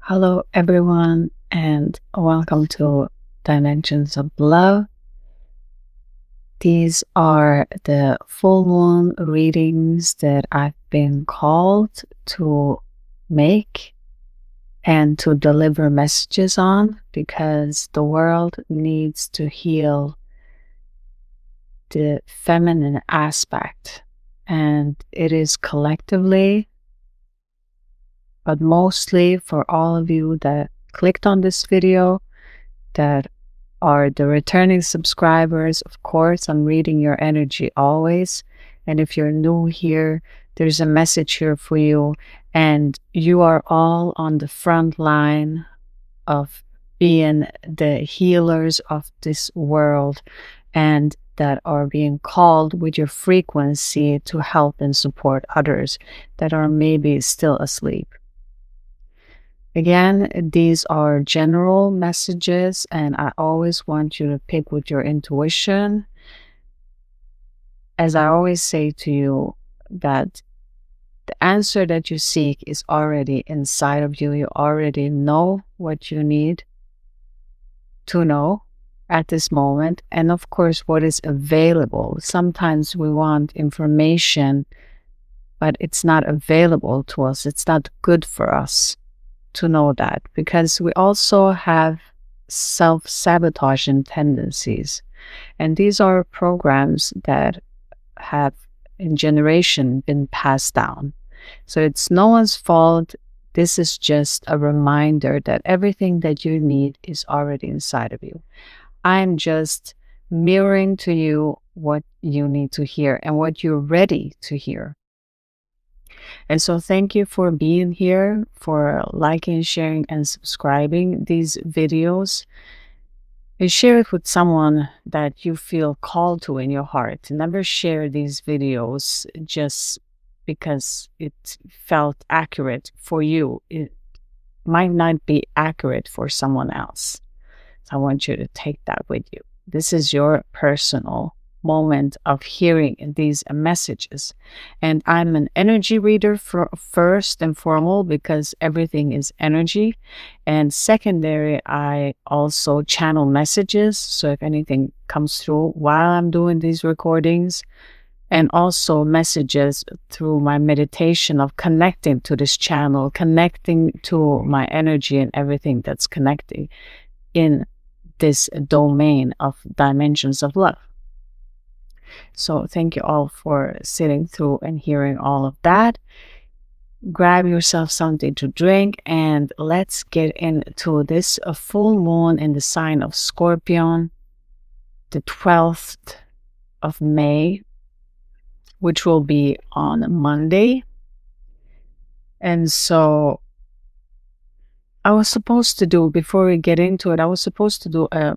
Hello, everyone, and welcome to Dimensions of Love. These are the full moon readings that I've been called to make and to deliver messages on because the world needs to heal the feminine aspect, and it is collectively, but mostly for all of you that clicked on this video, that are the returning subscribers. Of course, I'm reading your energy always. And if you're new here, there's a message here for you. And you are all on the front line of being the healers of this world, and that are being called with your frequency to help and support others that are maybe still asleep. Again, these are general messages, and I always want you to pick with your intuition. As I always say to you, that the answer that you seek is already inside of you. You already know what you need to know at this moment. And of course, what is available. Sometimes we want information, but it's not available to us. It's not good for us to know that, because we also have self-sabotaging tendencies, and these are programs that have in generation been passed down. So it's no one's fault. This is just a reminder that everything that you need is already inside of you. I'm just mirroring to you what you need to hear and what you're ready to hear. And so thank you for being here, for liking, sharing, and subscribing these videos. And share it with someone that you feel called to in your heart. Never share these videos just because it felt accurate for you. It might not be accurate for someone else. So I want you to take that with you. This is your personal moment of hearing these messages. And I'm an energy reader for first and foremost, because everything is energy. And secondary, I also channel messages. So if anything comes through while I'm doing these recordings, and also messages through my meditation of connecting to this channel, connecting to my energy and everything that's connecting in this domain of dimensions of love. So thank you all for sitting through and hearing all of that. Grab yourself something to drink, and let's get into this full moon in the sign of Scorpion, the 12th of May, which will be on Monday. And so I was supposed to do, before we get into it, I was supposed to do a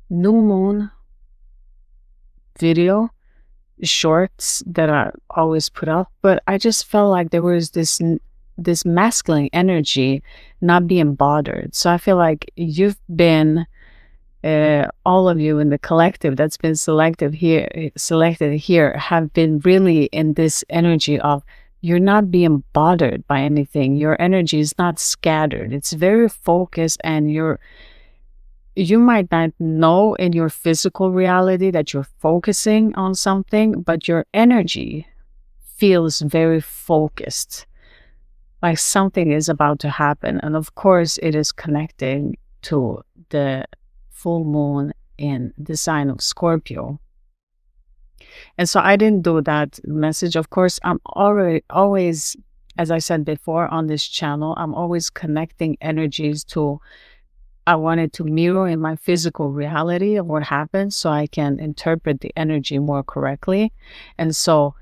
new moon video, shorts that I always put up, but I just felt like there was this masculine energy not being bothered. So I feel like you've been, all of you in the collective that's been selected here have been really in this energy of you're not being bothered by anything. Your energy is not scattered. It's very focused, and you might not know in your physical reality that you're focusing on something, but your energy feels very focused, like something is about to happen. And of course, it is connecting to the full moon in the sign of Scorpio. And so I didn't do that message. Of course, I'm always, as I said before on this channel, I'm always connecting energies to, I wanted to mirror in my physical reality of what happens so I can interpret the energy more correctly. And so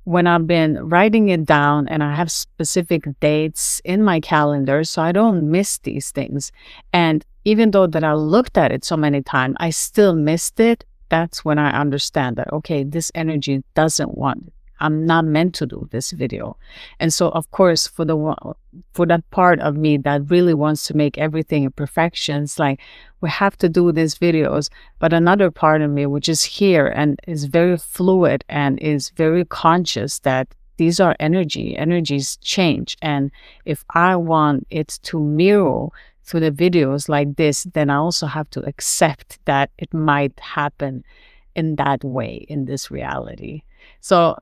when I've been writing it down, and I have specific dates in my calendar so I don't miss these things. And even though that I looked at it so many times, I still missed it. That's when I understand that, okay, this energy doesn't want it. I'm not meant to do this video. And so, of course, for that part of me that really wants to make everything in perfection, it's like, we have to do these videos. But another part of me, which is here and is very fluid and is very conscious that these are energies change. And if I want it to mirror through the videos like this, then I also have to accept that it might happen in that way in this reality. So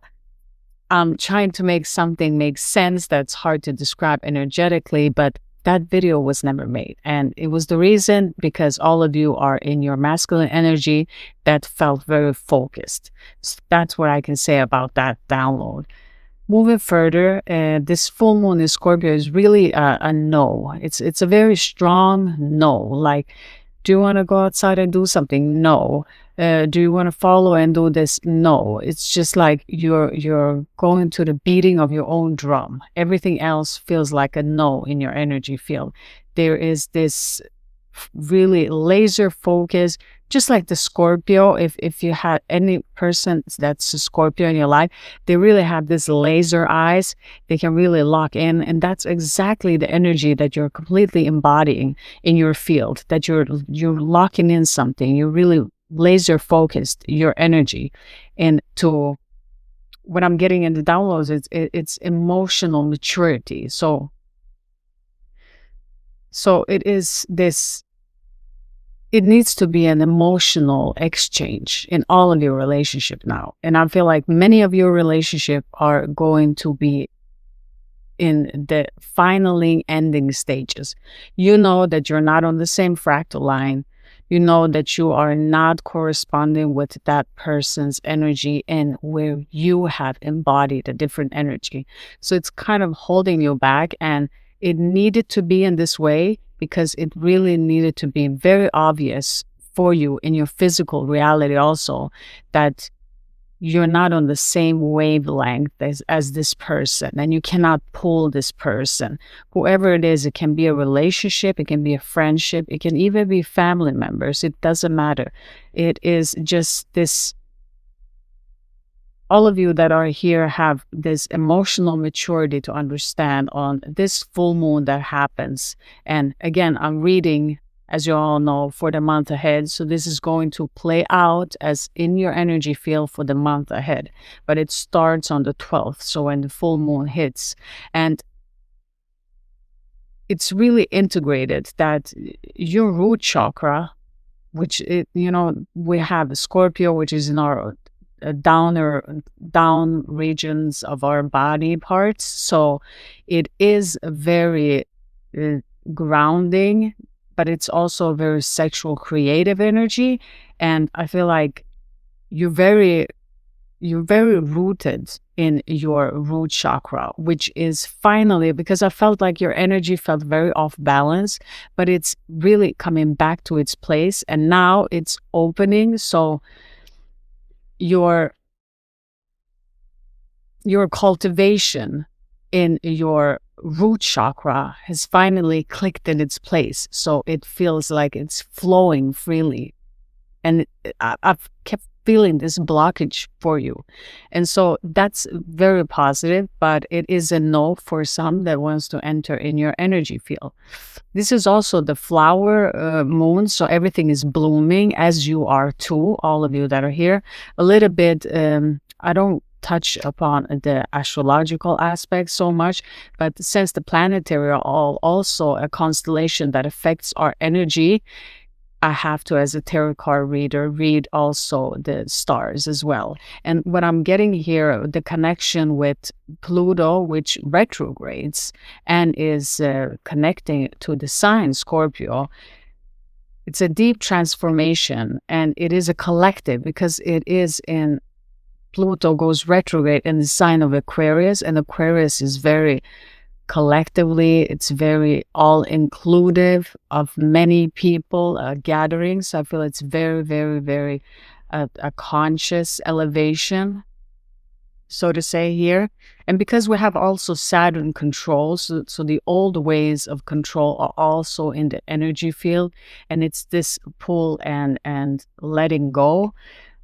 I'm trying to make something make sense that's hard to describe energetically, but that video was never made. And it was the reason because all of you are in your masculine energy that felt very focused. So that's what I can say about that download. Moving further, this full moon in Scorpio is really a no. It's a very strong no. Like, do you want to go outside and do something? No. Do you want to follow and do this? No. It's just like you're going to the beating of your own drum. Everything else feels like a no in your energy field. There is this really laser focus, just like the Scorpio. If you had any person that's a Scorpio in your life, they really have this laser eyes. They can really lock in, and that's exactly the energy that you're completely embodying in your field, that you're locking in something. You're really laser focused your energy. And to what I'm getting in the downloads, it's emotional maturity. So it is this, it needs to be an emotional exchange in all of your relationship now. And I feel like many of your relationship are going to be in the finally ending stages. You know that you're not on the same fractal line. You know that you are not corresponding with that person's energy, and where you have embodied a different energy. So it's kind of holding you back, and it needed to be in this way because it really needed to be very obvious for you in your physical reality also that you're not on the same wavelength as this person, and you cannot pull this person. Whoever it is, it can be a relationship, it can be a friendship, it can even be family members. It doesn't matter. It is just this, all of you that are here have this emotional maturity to understand on this full moon that happens. And again, I'm reading, as you all know, for the month ahead. So this is going to play out as in your energy field for the month ahead. But it starts on the 12th, so when the full moon hits. And it's really integrated that your root chakra, which, we have Scorpio, which is in our down regions of our body parts. So it is very grounding, but it's also a very sexual creative energy. And I feel like you're very rooted in your root chakra, which is finally, because I felt like your energy felt very off balance, but it's really coming back to its place, and now it's opening. So your cultivation in your root chakra has finally clicked in its place. So it feels like it's flowing freely. And I've kept feeling this blockage for you. And so that's very positive, but it is a no for some that wants to enter in your energy field. This is also the flower moon, so everything is blooming, as you are too, all of you that are here. A little bit, I don't touch upon the astrological aspect so much, but since the planetary are all also a constellation that affects our energy, I have to, as a tarot card reader, read also the stars as well. And what I'm getting here, the connection with Pluto, which retrogrades and is connecting to the sign Scorpio, it's a deep transformation, and it is a collective because it is in Pluto goes retrograde in the sign of Aquarius, and Aquarius is very collectively, it's very all-inclusive of many people gatherings. I feel it's very, very, very a conscious elevation, so to say here. And because we have also Saturn control, so the old ways of control are also in the energy field, and it's this pull and letting go.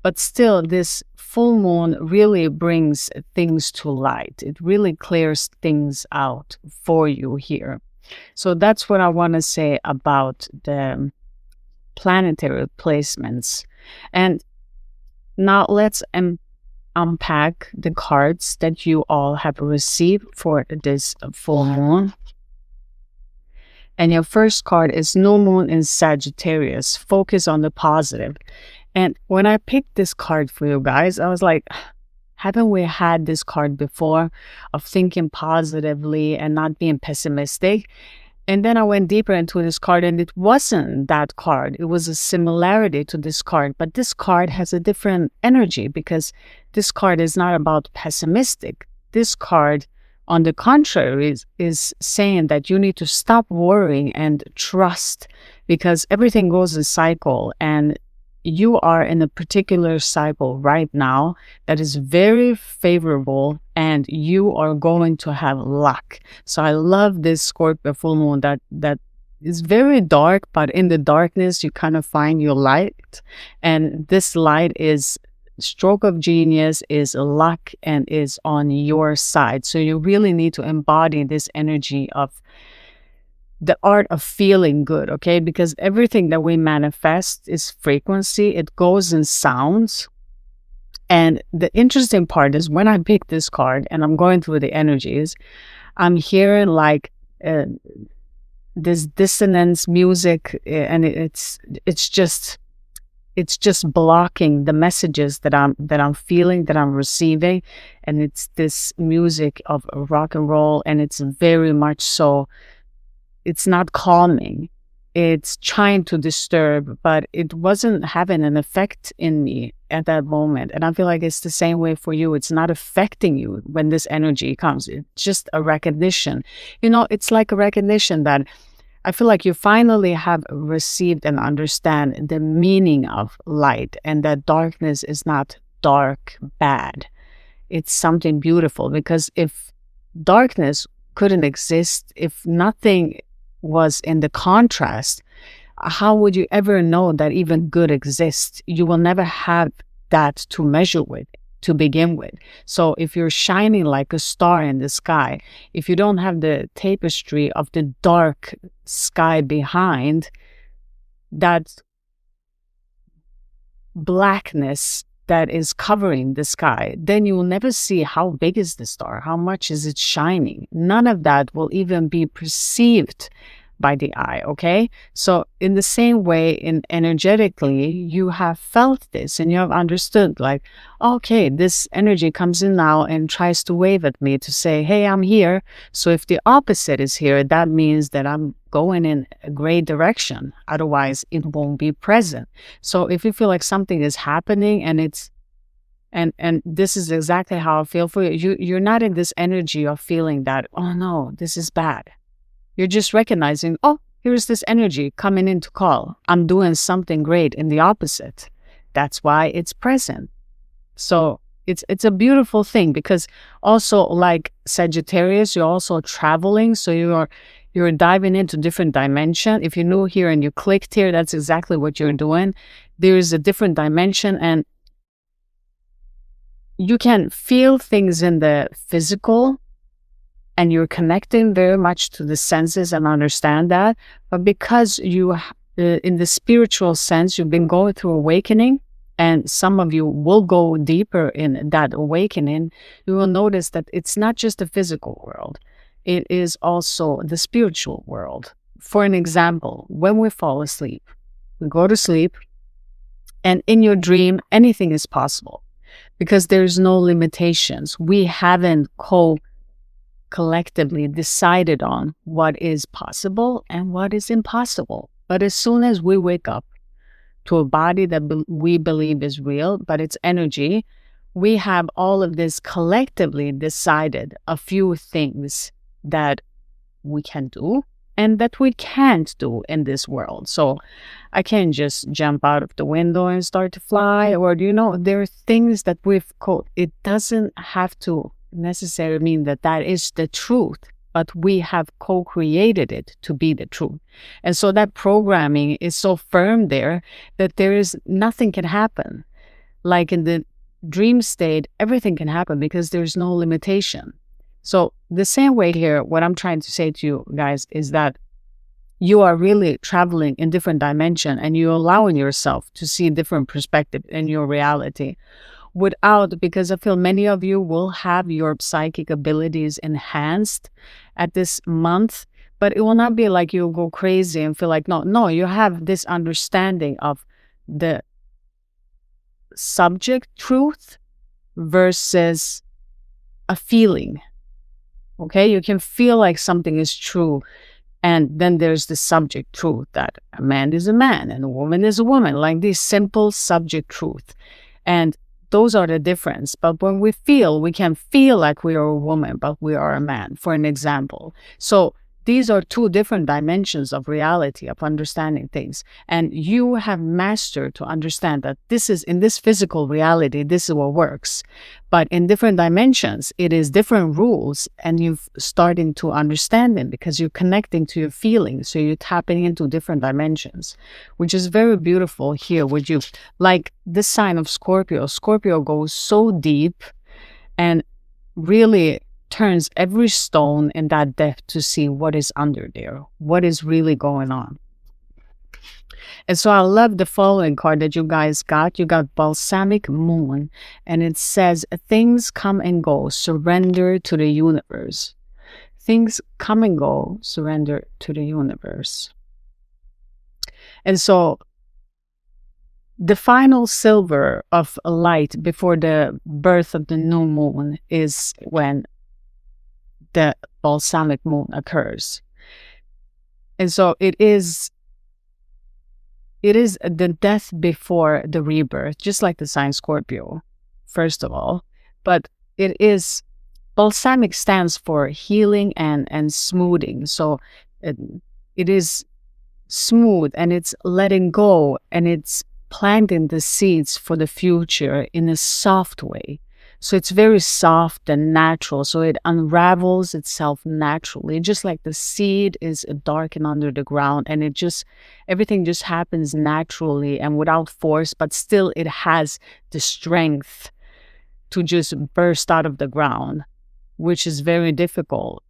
But still, this full moon really brings things to light. It really clears things out for you here. So that's what I want to say about the planetary placements. And now let's unpack the cards that you all have received for this full moon. And your first card is New Moon in Sagittarius. Focus on the positive. And when I picked this card for you guys, I was like, haven't we had this card before of thinking positively and not being pessimistic? And then I went deeper into this card, and it wasn't that card. It was a similarity to this card, but this card has a different energy because this card is not about pessimistic. This card, on the contrary, is saying that you need to stop worrying and trust, because everything goes in cycle, and you are in a particular cycle right now that is very favorable, and you are going to have luck. So I love this Scorpio full moon that is very dark, but in the darkness you kind of find your light, and this light is stroke of genius, is luck, and is on your side. So you really need to embody this energy of the art of feeling good, okay? Because everything that we manifest is frequency. It goes in sounds. And the interesting part is when I pick this card and I'm going through the energies, I'm hearing like this dissonance music, and it's just blocking the messages that I'm feeling, that I'm receiving. And it's this music of rock and roll, and it's very much so, it's not calming. It's trying to disturb, but it wasn't having an effect in me at that moment. And I feel like it's the same way for you. It's not affecting you when this energy comes. It's just a recognition. You know, it's like a recognition that I feel like you finally have received and understand the meaning of light, and that darkness is not dark, bad. It's something beautiful, because if darkness couldn't exist, if nothing was in the contrast, how would you ever know that even good exists? You will never have that to measure with, to begin with. So if you're shining like a star in the sky, if you don't have the tapestry of the dark sky behind, that blackness that is covering the sky, then you will never see how big is the star, how much is it shining. None of that will even be perceived by the eye, okay? So in the same way, in energetically, you have felt this and you have understood, like, okay, this energy comes in now and tries to wave at me to say, hey, I'm here. So if the opposite is here, that means that I'm going in a great direction. Otherwise, it won't be present. So if you feel like something is happening and it's and this is exactly how I feel for you. You're not in this energy of feeling that, oh no, this is bad. You're just recognizing, oh, here's this energy coming in to call. I'm doing something great in the opposite. That's why it's present. So it's a beautiful thing, because also like Sagittarius, you're also traveling. So you're diving into different dimension. If you're new here and you clicked here, that's exactly what you're doing. There is a different dimension, and you can feel things in the physical, and you're connecting very much to the senses and understand that. But because you, in the spiritual sense, you've been going through awakening, and some of you will go deeper in that awakening, you will notice that it's not just the physical world. It is also the spiritual world. For an example, when we fall asleep, we go to sleep, and in your dream, anything is possible, because there's no limitations. We haven't collectively decided on what is possible and what is impossible. But as soon as we wake up to a body that we believe is real, but it's energy, we have all of this collectively decided a few things that we can do and that we can't do in this world. So I can't just jump out of the window and start to fly, or, there are things that it doesn't have to necessarily mean that that is the truth, but we have co-created it to be the truth. And so that programming is so firm there that nothing can happen. Like in the dream state, everything can happen because there's no limitation. So the same way here, what I'm trying to say to you guys is that you are really traveling in different dimension, and you're allowing yourself to see different perspective in your reality. because I feel many of you will have your psychic abilities enhanced at this month, but it will not be like you'll go crazy and feel like, no, you have this understanding of the subject truth versus a feeling. Okay, you can feel like something is true, and then there's the subject truth that a man is a man and a woman is a woman, like this simple subject truth. And those are the difference. But when we can feel like we are a woman, but we are a man, for an example. So these are two different dimensions of reality, of understanding things. And you have mastered to understand that this is, in this physical reality, this is what works. But in different dimensions, it is different rules, and you're starting to understand them because you're connecting to your feelings. So you're tapping into different dimensions, which is very beautiful here with you. Like this sign of Scorpio. Scorpio goes so deep and really turns every stone in that depth to see what is under there, what is really going on. And so I love the following card that you guys got. You got Balsamic Moon, and it says, things come and go, surrender to the universe. Things come and go, surrender to the universe. And so the final silver of light before the birth of the new moon is when the balsamic moon occurs. And so it is the death before the rebirth, just like the sign Scorpio, first of all. But it is, balsamic stands for healing and smoothing. So it is smooth, and it's letting go, and it's planting the seeds for the future in a soft way. So it's very soft and natural. So it unravels itself naturally, just like the seed is darkened under the ground, and everything just happens naturally and without force, but still it has the strength to just burst out of the ground, which is very difficult.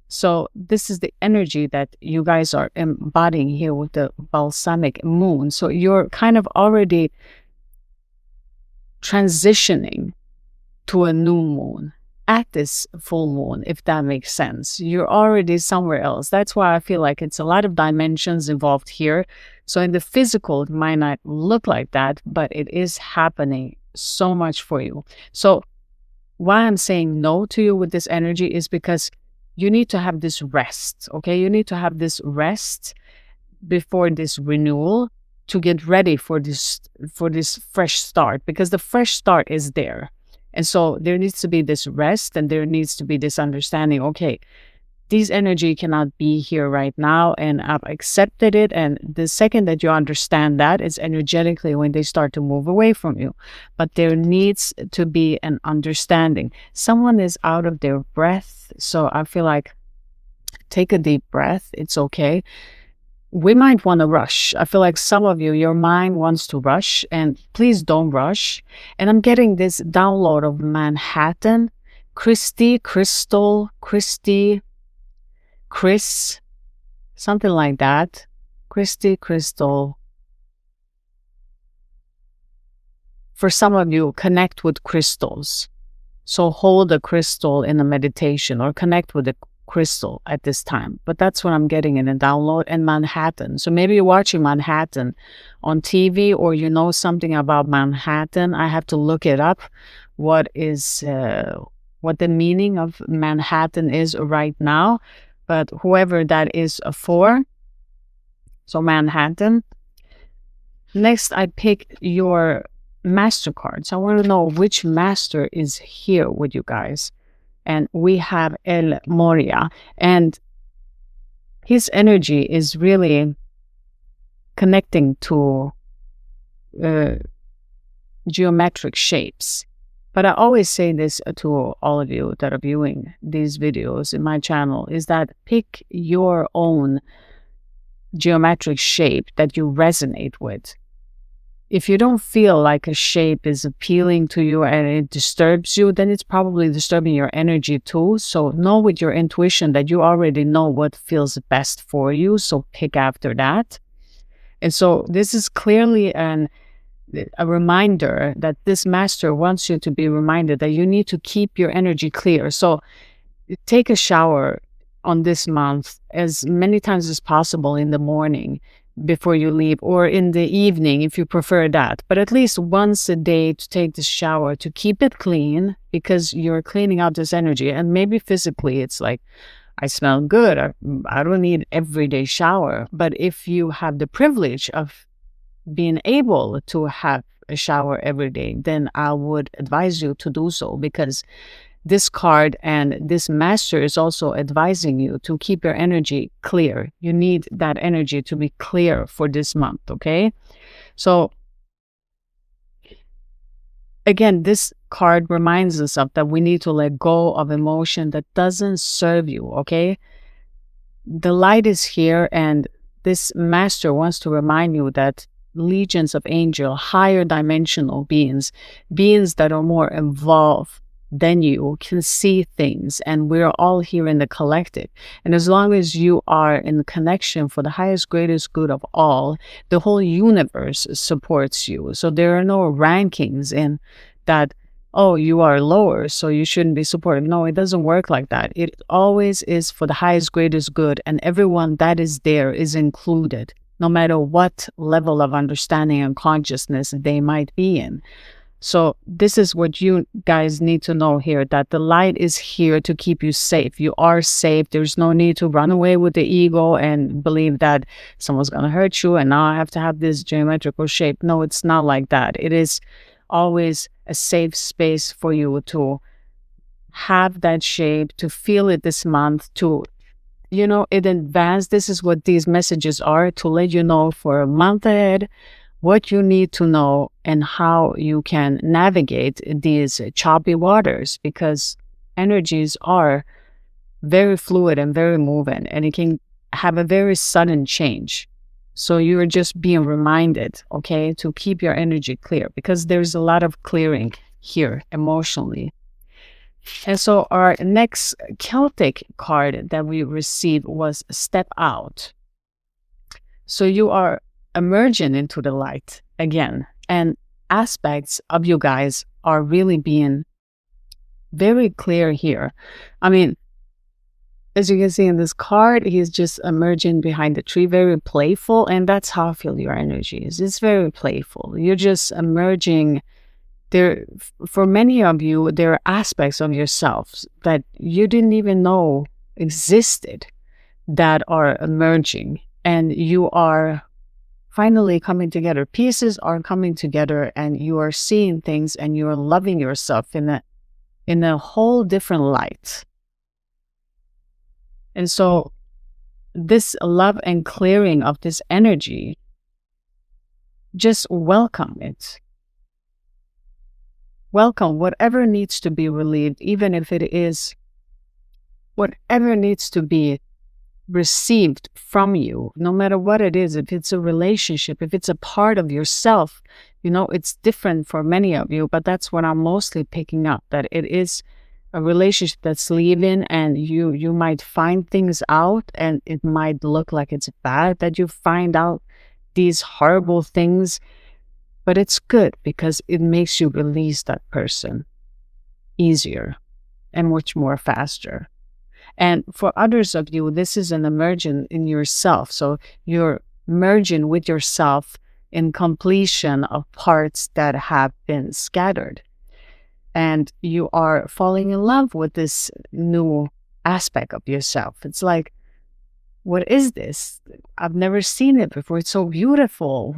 So this is the energy that you guys are embodying here with the balsamic moon. So you're kind of already transitioning to a new moon at this full moon, if that makes sense. You're already somewhere else. That's why I feel like it's a lot of dimensions involved here. So in the physical, it might not look like that, but it is happening so much for you. So why I'm saying no to you with this energy is because you need to have this rest, okay? You need to have this rest before this renewal to get ready for this fresh start, because the fresh start is there. And so there needs to be this rest, and there needs to be this understanding, okay, this energy cannot be here right now, and I've accepted it. And the second that you understand that, it's energetically when they start to move away from you. But there needs to be an understanding. Someone is out of their breath. So I feel like take a deep breath. It's okay. We might want to rush. I feel like some of you, your mind wants to rush, and please don't rush. And I'm getting this download of Manhattan, Christy, Crystal, Christy, Chris, something like that. Christy, Crystal. For some of you, connect with crystals. So hold a crystal in a meditation, or connect with a crystal at this time. But that's what I'm getting in a download. And Manhattan. So maybe you're watching Manhattan on TV, or you know something about Manhattan. I have to look it up. What the meaning of Manhattan is right now. But whoever that is for. So Manhattan. Next, I pick your MasterCard. So I want to know which master is here with you guys. And we have El Moria, and his energy is really connecting to geometric shapes. But I always say this to all of you that are viewing these videos in my channel, is that pick your own geometric shape that you resonate with. If you don't feel like a shape is appealing to you and it disturbs you, then it's probably disturbing your energy too. So know with your intuition that you already know what feels best for you. So pick after that. And so this is clearly an a reminder that this master wants you to be reminded that you need to keep your energy clear. So take a shower on this month as many times as possible in the morning before you leave, or in the evening if you prefer that, but at least once a day to take the shower, to keep it clean, because you're cleaning out this energy. And maybe physically it's like, I smell good, I don't need everyday shower. But if you have the privilege of being able to have a shower every day, then I would advise you to do so, because this card and this master is also advising you to keep your energy clear. You need that energy to be clear for this month, okay? So again, this card reminds us of that we need to let go of emotion that doesn't serve you, okay? The light is here, and this master wants to remind you that legions of angels, higher dimensional beings, beings that are more evolved than you, can see things, and we're all here in the collective. And as long as you are in connection for the highest, greatest good of all, the whole universe supports you. So there are no rankings in that, oh, you are lower, so you shouldn't be supported. No, it doesn't work like that. It always is for the highest, greatest good, and everyone that is there is included, no matter what level of understanding and consciousness they might be in. So this is what you guys need to know here, that the light is here to keep you safe. You are safe. There's no need to run away with the ego and believe that someone's going to hurt you and now I have to have this geometrical shape. No, it's not like that. It is always a safe space for you to have that shape, to feel it this month, to, you know, in advance. This is what these messages are, to let you know for a month ahead what you need to know and how you can navigate these choppy waters, because energies are very fluid and very moving, and it can have a very sudden change. So you're just being reminded, okay, to keep your energy clear, because there's a lot of clearing here emotionally. And so our next Celtic card that we received was Step Out. So you are emerging into the light again, and aspects of you guys are really being very clear here. I mean, as you can see in this card, he's just emerging behind the tree, very playful, and that's how I feel your energy is. It's very playful. You're just emerging there. For many of you, there are aspects of yourselves that you didn't even know existed that are emerging, and you are finally coming together. Pieces are coming together, and you are seeing things, and you are loving yourself in a whole different light. And so this love and clearing of this energy, just welcome it. Welcome whatever needs to be relieved, even if it is whatever needs to be received from you, no matter what it is. If it's a relationship, if it's a part of yourself, you know, it's different for many of you, but that's what I'm mostly picking up, that it is a relationship that's leaving, and you might find things out, and it might look like it's bad that you find out these horrible things, but it's good because it makes you release that person easier and much more faster. And for others of you, this is an emergence in yourself. So you're merging with yourself in completion of parts that have been scattered. And you are falling in love with this new aspect of yourself. It's like, what is this? I've never seen it before. It's so beautiful.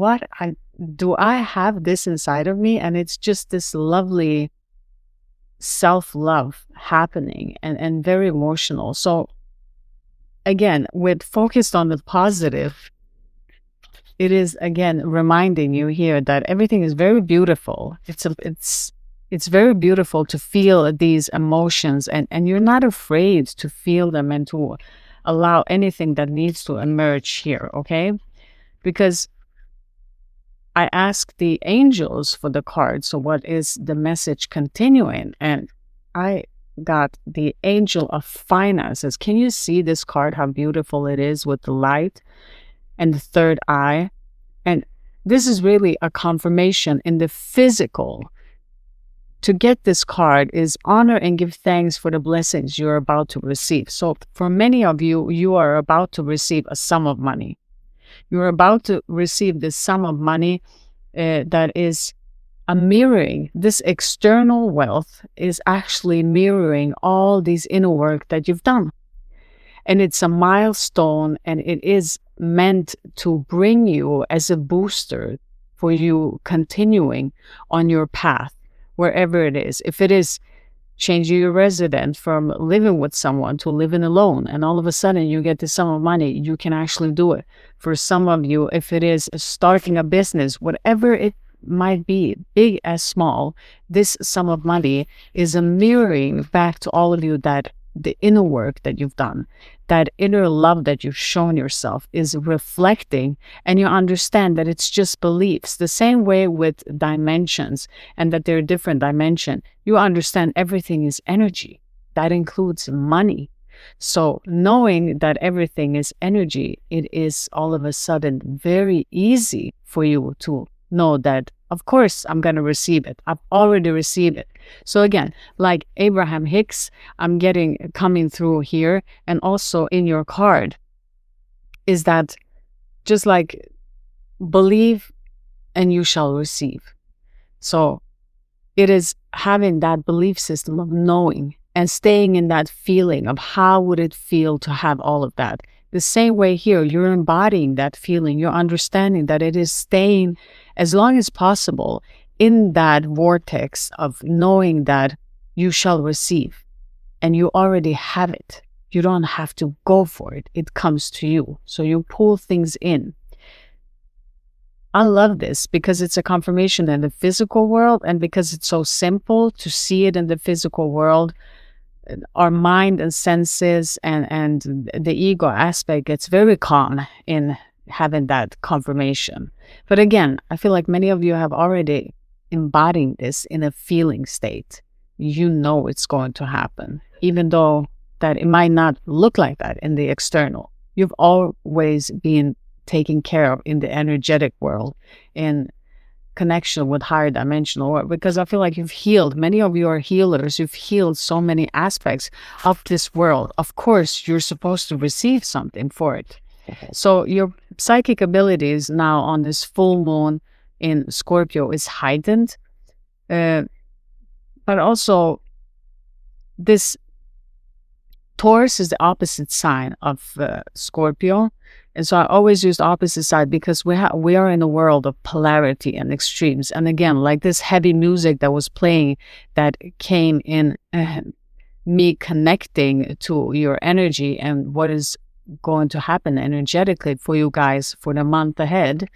Do I have this inside of me? And it's just this lovely self-love happening, and very emotional. So again, with focused on the positive, it is again reminding you here that everything is very beautiful. It's very beautiful to feel these emotions, and you're not afraid to feel them and to allow anything that needs to emerge here, okay? Because I asked the angels for the card, so what is the message continuing? And I got the Angel of Finances. Can you see this card, how beautiful it is with the light and the third eye? And this is really a confirmation in the physical. To get this card is honor and give thanks for the blessings you're about to receive. So for many of you, you are about to receive a sum of money. You're about to receive this sum of money that is a mirroring. This external wealth is actually mirroring all these inner work that you've done. And it's a milestone, and it is meant to bring you as a booster for you continuing on your path, wherever it is. If it is changing your residence from living with someone to living alone, and all of a sudden you get this sum of money, you can actually do it. For some of you, if it is starting a business, whatever it might be, big as small, this sum of money is a mirroring back to all of you that the inner work that you've done, that inner love that you've shown yourself is reflecting, and you understand that it's just beliefs. The same way with dimensions, and that there are different dimensions. You understand everything is energy. That includes money. So knowing that everything is energy, it is all of a sudden very easy for you to know that, of course, I'm going to receive it. I've already received it. So again, like Abraham Hicks, I'm getting coming through here, and also in your card, is that just like believe and you shall receive. So it is having that belief system of knowing and staying in that feeling of how would it feel to have all of that. The same way here, you're embodying that feeling. You're understanding that it is staying as long as possible in that vortex of knowing that you shall receive, and you already have it. You don't have to go for it. It comes to you. So you pull things in. I love this because it's a confirmation in the physical world, and because it's so simple to see it in the physical world, our mind and senses and the ego aspect gets very calm in having that confirmation. But again, I feel like many of you have already embodied this in a feeling state. You know it's going to happen, even though that it might not look like that in the external. You've always been taken care of in the energetic world, in connection with higher dimensional work, because I feel like you've healed. Many of you are healers. You've healed so many aspects of this world. Of course, you're supposed to receive something for it. So your psychic abilities now on this full moon in Scorpio is heightened. But also this Taurus is the opposite sign of Scorpio. And so I always use the opposite side because we are in a world of polarity and extremes. And again, like this heavy music that was playing that came in me connecting to your energy and what is going to happen energetically for you guys for the month ahead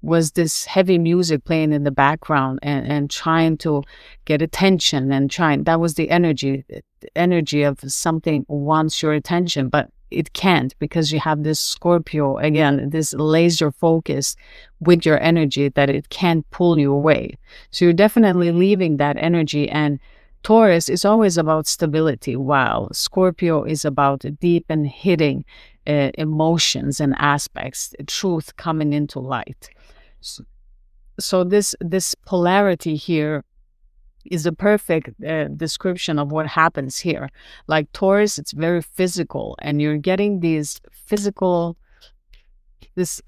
was this heavy music playing in the background and trying to get attention and trying. That was the energy of something wants your attention, but it can't, because you have this Scorpio, again, this laser focus with your energy that it can't pull you away. So you're definitely leaving that energy. And Taurus is always about stability, while Scorpio is about deep and hidden emotions and aspects, truth coming into light. So this polarity here is a perfect description of what happens here. Like Taurus, it's very physical, and you're getting these physical, this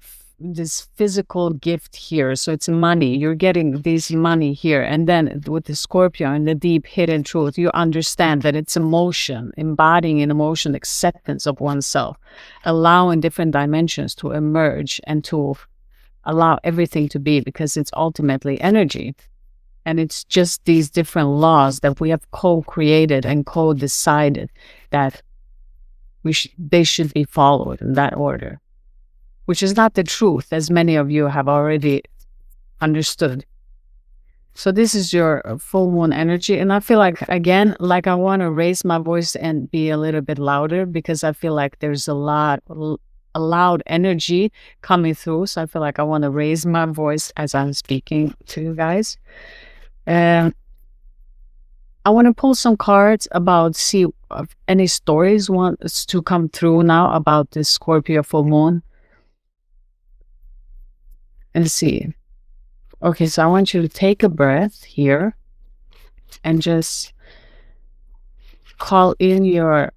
physical gift here. So it's money. You're getting this money here. And then with the Scorpio and the deep hidden truth, you understand that it's emotion, embodying an emotion, acceptance of oneself, allowing different dimensions to emerge and to allow everything to be, because it's ultimately energy. And it's just these different laws that we have co-created and co-decided that they should be followed in that order, which is not the truth, as many of you have already understood. So this is your full moon energy. And I feel like, again, like I want to raise my voice and be a little bit louder, because I feel like there's a loud energy coming through. So I feel like I want to raise my voice as I'm speaking to you guys. I want to pull some cards about, see if any stories wants to come through now about this Scorpio full moon. And see. Okay, so I want you to take a breath here and just call in your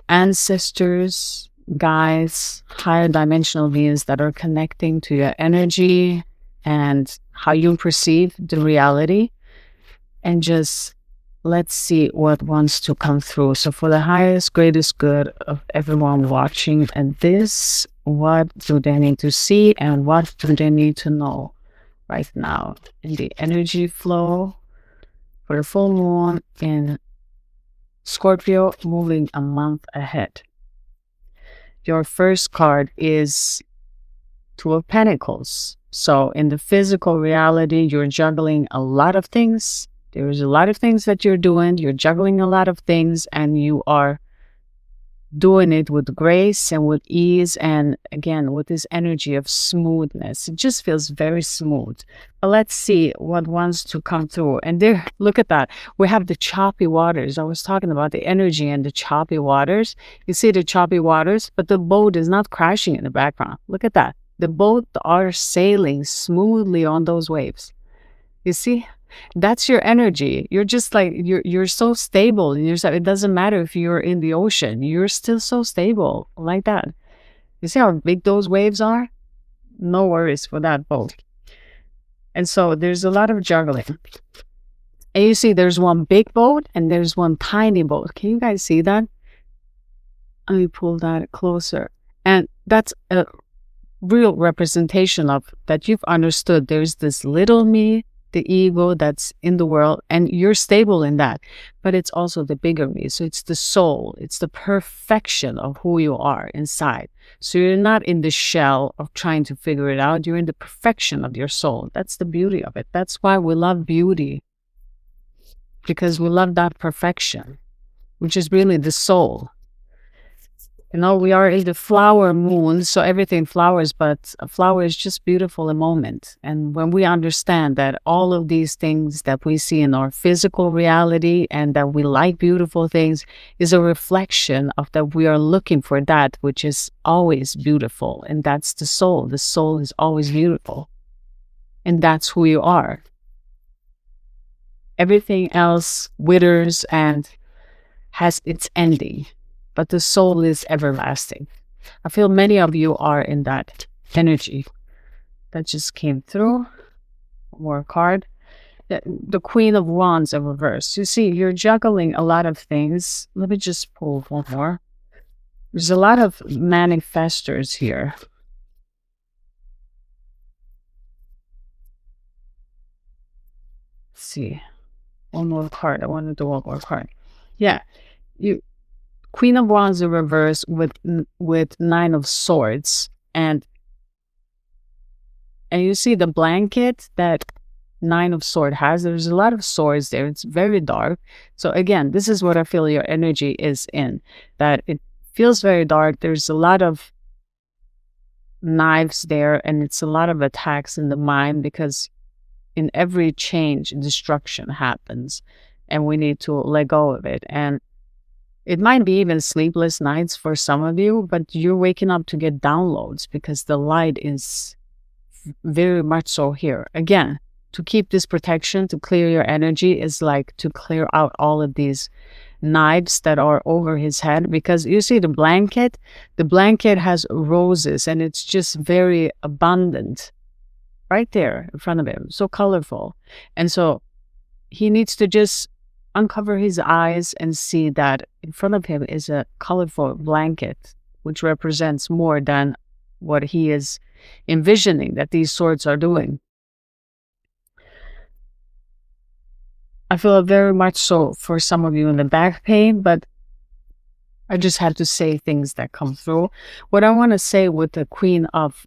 ancestors, guides, higher dimensional beings that are connecting to your energy and how you perceive the reality. And just let's see what wants to come through. So for the highest, greatest good of everyone watching, and this, what do they need to see and what do they need to know right now in the energy flow for the full moon in Scorpio, moving a month ahead? Your first card is Two of Pentacles. So in the physical reality, you're juggling a lot of things. There's a lot of things that you're doing. You're juggling a lot of things, and you are doing it with grace and with ease, and again with this energy of smoothness. It just feels very smooth. But let's see what wants to come through. And there, look at that, we have the choppy waters. I was talking about the energy and the choppy waters. You see the choppy waters, but the boat is not crashing in the background. Look at that, the boat are sailing smoothly on those waves. You see, that's your energy. You're just like, you're so stable in yourself. It doesn't matter if you're in the ocean, you're still so stable like that. You see how big those waves are? No worries for that boat. And so there's a lot of juggling. And you see there's one big boat and there's one tiny boat. Can you guys see that? Let me pull that closer. And that's a real representation of that you've understood there's this little me, the ego that's in the world, and you're stable in that. But it's also the bigger me. So it's the soul. It's the perfection of who you are inside. So you're not in the shell of trying to figure it out. You're in the perfection of your soul. That's the beauty of it. That's why we love beauty. Because we love that perfection, which is really the soul. You know, we are in the flower moon, so everything flowers, but a flower is just beautiful a moment. And when we understand that all of these things that we see in our physical reality and that we like beautiful things is a reflection of that we are looking for that which is always beautiful. And that's the soul. The soul is always beautiful. And that's who you are. Everything else withers and has its ending. But the soul is everlasting. I feel many of you are in that energy. That just came through. One more card. The Queen of Wands in reverse. You see, you're juggling a lot of things. Let me just pull one more. There's a lot of manifestors here. Let's see. One more card. I want to do one more card. Yeah. Queen of Wands in reverse with Nine of Swords, and you see the blanket that Nine of Swords has. There's a lot of swords there. It's very dark. So again, this is what I feel your energy is in, that it feels very dark. There's a lot of knives there, and it's a lot of attacks in the mind, because in every change, destruction happens, and we need to let go of it. And it might be even sleepless nights for some of you, but you're waking up to get downloads because the light is very much so here. Again, to keep this protection, to clear your energy, is like to clear out all of these knives that are over his head. Because you see the blanket has roses, and it's just very abundant right there in front of him. So colorful. And so he needs to just uncover his eyes and see that in front of him is a colorful blanket, which represents more than what he is envisioning that these swords are doing. I feel very much so for some of you in the back pain, but I just had to say things that come through. What I want to say with the Queen of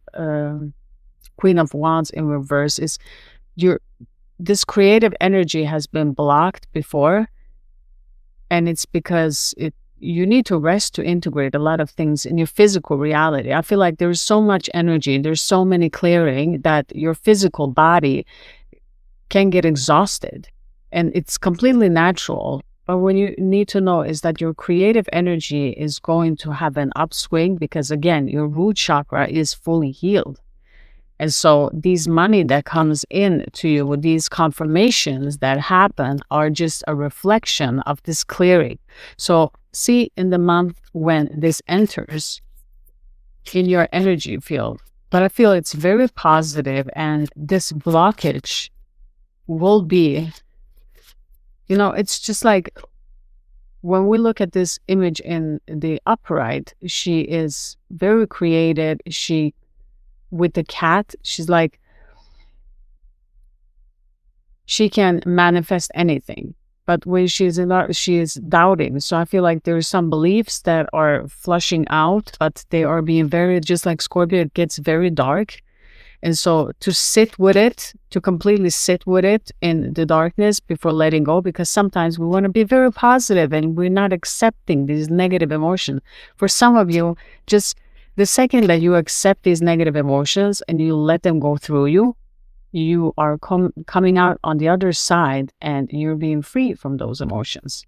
Wands in reverse is this creative energy has been blocked before, and it's because you need to rest to integrate a lot of things in your physical reality. I feel like there's so much energy, there's so many clearing that your physical body can get exhausted, and it's completely natural. But what you need to know is that your creative energy is going to have an upswing, because again, your root chakra is fully healed. And so these money that comes in to you with these confirmations that happen are just a reflection of this clearing. So see, in the month when this enters in your energy field, but I feel it's very positive, and this blockage will be, you know, it's just like when we look at this image in the upright, she is very creative. She, with the cat, she's like, she can manifest anything. But when she's in art, she is doubting. So I feel like there's some beliefs that are flushing out, but they are being very, just like Scorpio, it gets very dark. And so to sit with it, to completely sit with it in the darkness before letting go, because sometimes we want to be very positive and we're not accepting these negative emotions. For some of you, just the second that you accept these negative emotions and you let them go through you, you are coming out on the other side and you're being free from those emotions.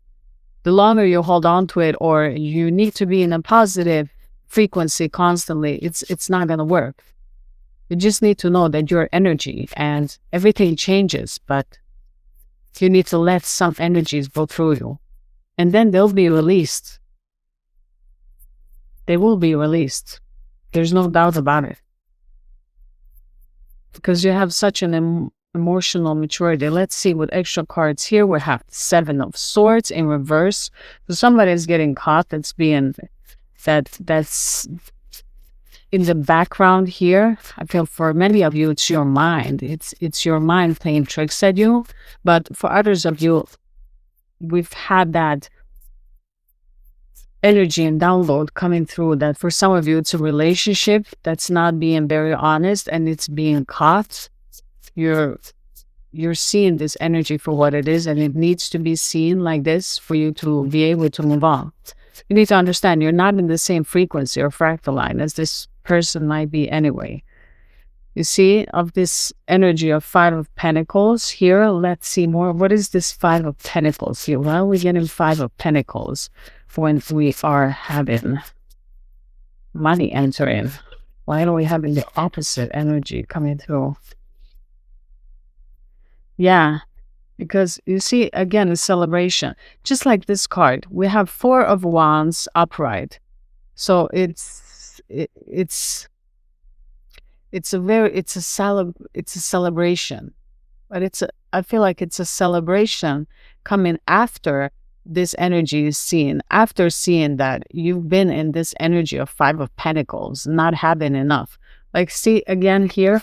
The longer you hold on to it, or you need to be in a positive frequency constantly, it's not going to work. You just need to know that your energy and everything changes, but you need to let some energies go through you. And then they'll be released. They will be released. There's no doubt about it. Because you have such an emotional maturity. Let's see what extra cards here. We have 7 of Swords in reverse. So somebody's getting caught. That's in the background here. I feel for many of you, it's your mind. It's your mind playing tricks at you. But for others of you, we've had that energy and download coming through that for some of you, it's a relationship that's not being very honest and it's being caught. You're seeing this energy for what it is, and it needs to be seen like this for you to be able to move on. You need to understand you're not in the same frequency or fractal line as this person might be anyway. You see, of this energy of 5 of Pentacles here, let's see more. What is this 5 of Pentacles here? Why are we getting 5 of Pentacles when we are having money entering? Why are we having the opposite energy coming through? Yeah, because you see, again, a celebration. Just like this card, we have 4 of Wands upright. So it's a celebration, but I feel like it's a celebration coming after this energy is seen, after seeing that you've been in this energy of 5 of Pentacles, not having enough. Like, see, again here,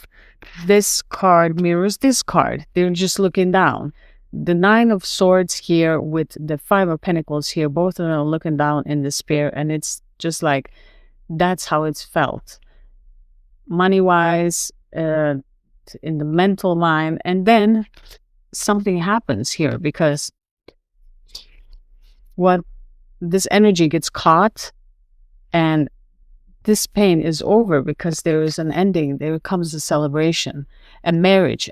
this card mirrors this card. They're just looking down. The 9 of Swords here with the 5 of Pentacles here, both of them are looking down in despair, and it's just like, that's how it's felt. Money-wise, in the mental line, and then something happens here because this energy gets caught, and this pain is over because there is an ending. There comes a celebration, a marriage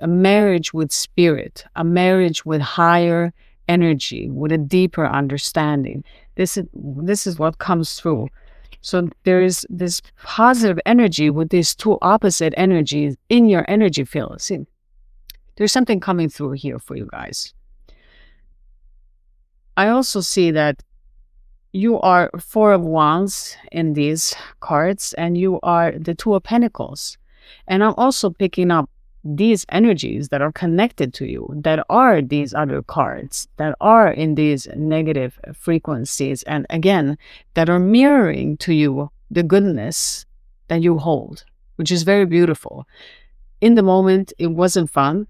with spirit, a marriage with higher energy, with a deeper understanding. This is what comes through. So there is this positive energy with these 2 opposite energies in your energy field. See, there's something coming through here for you guys. I also see that you are 4 of Wands in these cards, and you are the 2 of Pentacles. And I'm also picking up these energies that are connected to you, that are these other cards, that are in these negative frequencies, and again, that are mirroring to you the goodness that you hold, which is very beautiful. In the moment, it wasn't fun,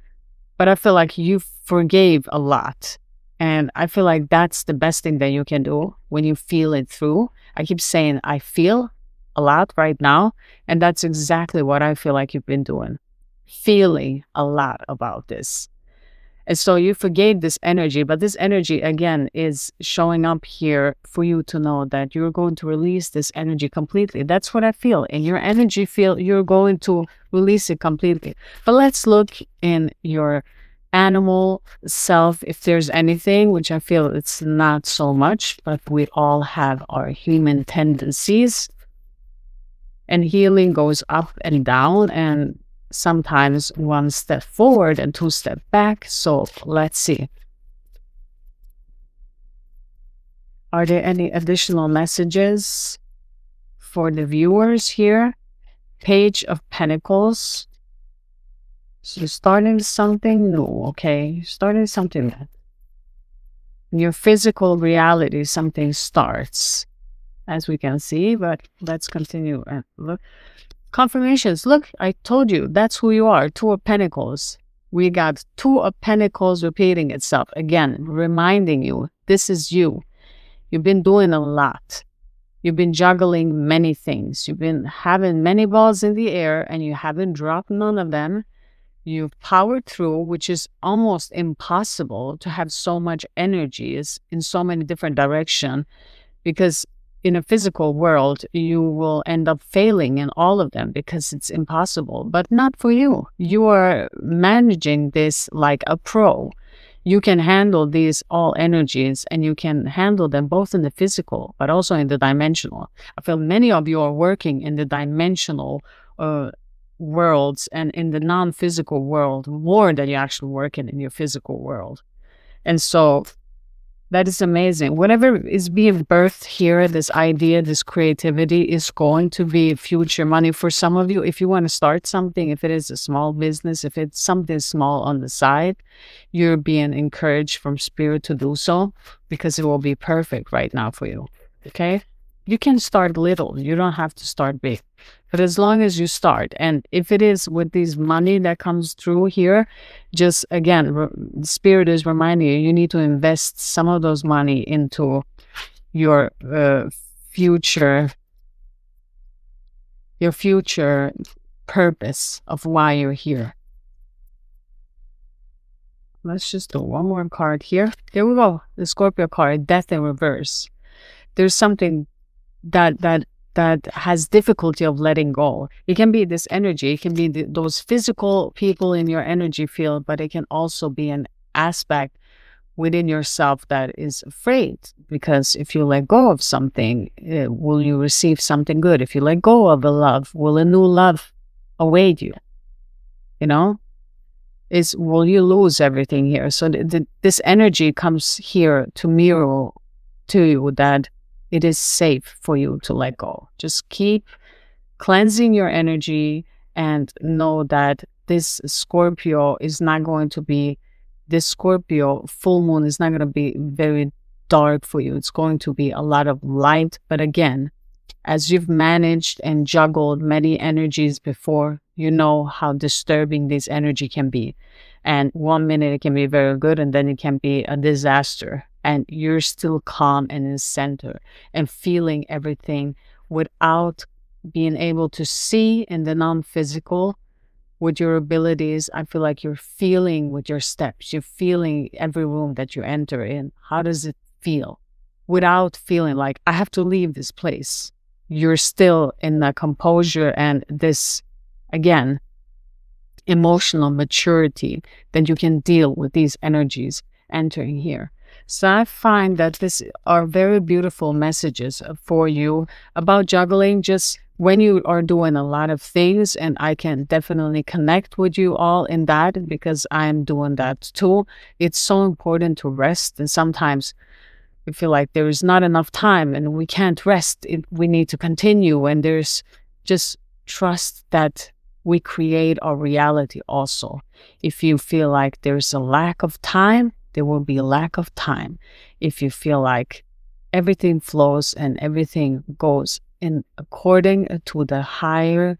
but I feel like you forgave a lot. And I feel like that's the best thing that you can do when you feel it through. I keep saying, I feel a lot right now, and that's exactly what I feel like you've been doing. Feeling a lot about this. And so you forgave this energy, but this energy again is showing up here for you to know that you're going to release this energy completely. That's what I feel. In your energy field, you're going to release it completely. But let's look in your animal self, if there's anything, which I feel it's not so much, but we all have our human tendencies. And healing goes up and down, and sometimes one step forward and two step back. So let's see. Are there any additional messages for the viewers here? Page of Pentacles. So you're starting something new, okay? You're starting something new. In your physical reality, something starts, as we can see, but let's continue and look. Confirmations. Look, I told you, that's who you are. Two of Pentacles. We got Two of Pentacles repeating itself. Again, reminding you, this is you. You've been doing a lot. You've been juggling many things. You've been having many balls in the air and you haven't dropped none of them. You've powered through, which is almost impossible to have so much energy in so many different directions, because in a physical world, you will end up failing in all of them because it's impossible, but not for you. You are managing this like a pro. You can handle these all energies and you can handle them both in the physical, but also in the dimensional. I feel many of you are working in the dimensional worlds and in the non-physical world more than you actually working in your physical world. And so that is amazing. Whatever is being birthed here, this idea, this creativity is going to be future money for some of you. If you want to start something, if it is a small business, if it's something small on the side, you're being encouraged from spirit to do so because it will be perfect right now for you. Okay? You can start little. You don't have to start big. But as long as you start, and if it is with this money that comes through here, just again, spirit is reminding you, you need to invest some of those money into your future purpose of why you're here. Let's just do one more card here. There we go. The Scorpio card, Death in reverse. There's something that has difficulty of letting go. It can be this energy. It can be those physical people in your energy field, but it can also be an aspect within yourself that is afraid, because if you let go of something, will you receive something good? If you let go of a love, will a new love await you? You know, will you lose everything here? So this energy comes here to mirror to you that it is safe for you to let go. Just keep cleansing your energy and know that this Scorpio is not going to be, this Scorpio full moon is not going to be very dark for you. It's going to be a lot of light. But again, as you've managed and juggled many energies before, you know how disturbing this energy can be. And 1 minute it can be very good and then it can be a disaster. And you're still calm and in the center and feeling everything without being able to see in the non-physical with your abilities. I feel like you're feeling with your steps. You're feeling every room that you enter in. How does it feel? Without feeling like I have to leave this place. You're still in the composure and this, again, emotional maturity that you can deal with these energies entering here. So I find that these are very beautiful messages for you about juggling just when you are doing a lot of things. And I can definitely connect with you all in that because I'm doing that too. It's so important to rest. And sometimes we feel like there is not enough time and we can't rest. We need to continue. And there's just trust that we create our reality also. If you feel like there's a lack of time, there will be a lack of time. If you feel like everything flows and everything goes in according to the higher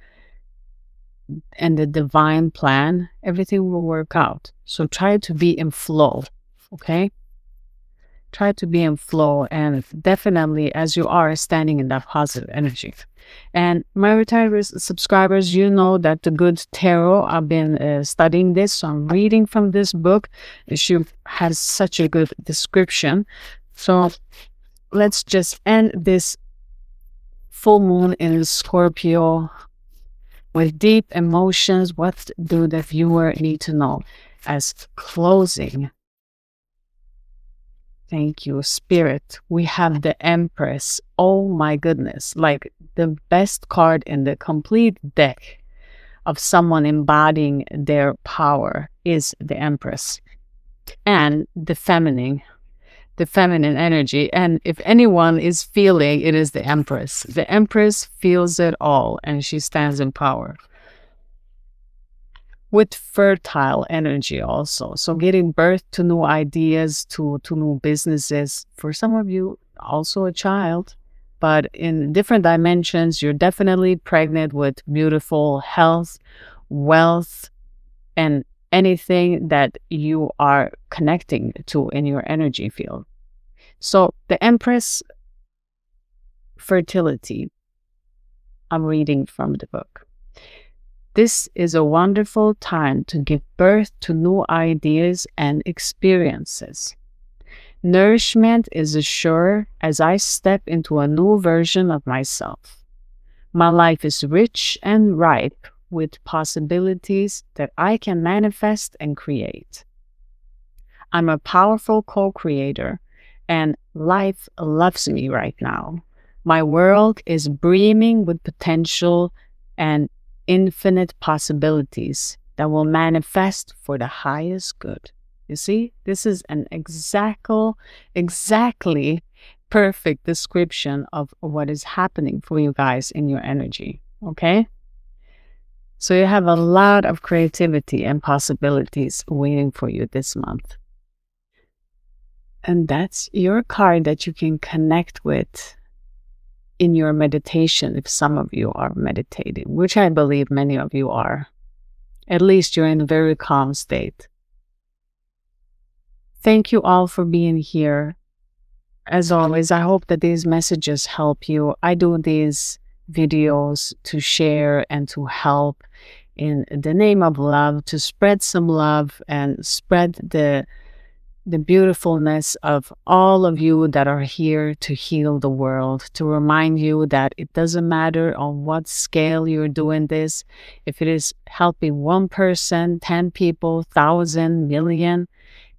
and the divine plan, everything will work out. So try to be in flow, okay? Try to be in flow, and definitely as you are standing in that positive energy. And my retired subscribers, you know that the Good Tarot, I've been studying this, so I'm reading from this book. She has such a good description. So let's just end this full moon in Scorpio with deep emotions. What do the viewer need to know as closing? Thank you, Spirit. We have the Empress. Oh my goodness, like the best card in the complete deck. of someone embodying their power is the Empress and the feminine energy. And if anyone is feeling, it is the Empress. The Empress feels it all, and she stands in power with fertile energy also. So giving birth to new ideas, to new businesses. For some of you, also a child, but in different dimensions. You're definitely pregnant with beautiful health, wealth, and anything that you are connecting to in your energy field. So the Empress, fertility, I'm reading from the book. This is a wonderful time to give birth to new ideas and experiences. Nourishment is assured as I step into a new version of myself. My life is rich and ripe with possibilities that I can manifest and create. I'm a powerful co-creator, and life loves me right now. My world is brimming with potential and infinite possibilities that will manifest for the highest good. You see, this is an exactly perfect description of what is happening for you guys in your energy, okay? So you have a lot of creativity and possibilities waiting for you this month. And that's your card that you can connect with in your meditation, if some of you are meditating, which I believe many of you are. At least you're in a very calm state. Thank you all for being here. As always, I hope that these messages help you. I do these videos to share and to help in the name of love, to spread some love and spread the beautifulness of all of you that are here to heal the world, to remind you that it doesn't matter on what scale you're doing this. If it is helping one person, 10 people, 1,000, million,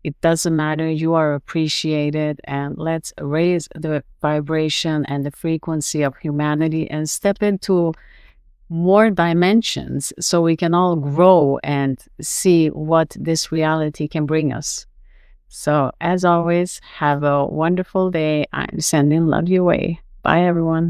it doesn't matter. You are appreciated, and let's raise the vibration and the frequency of humanity and step into more dimensions so we can all grow and see what this reality can bring us. So, as always, have a wonderful day. I'm sending love your way. Bye, everyone.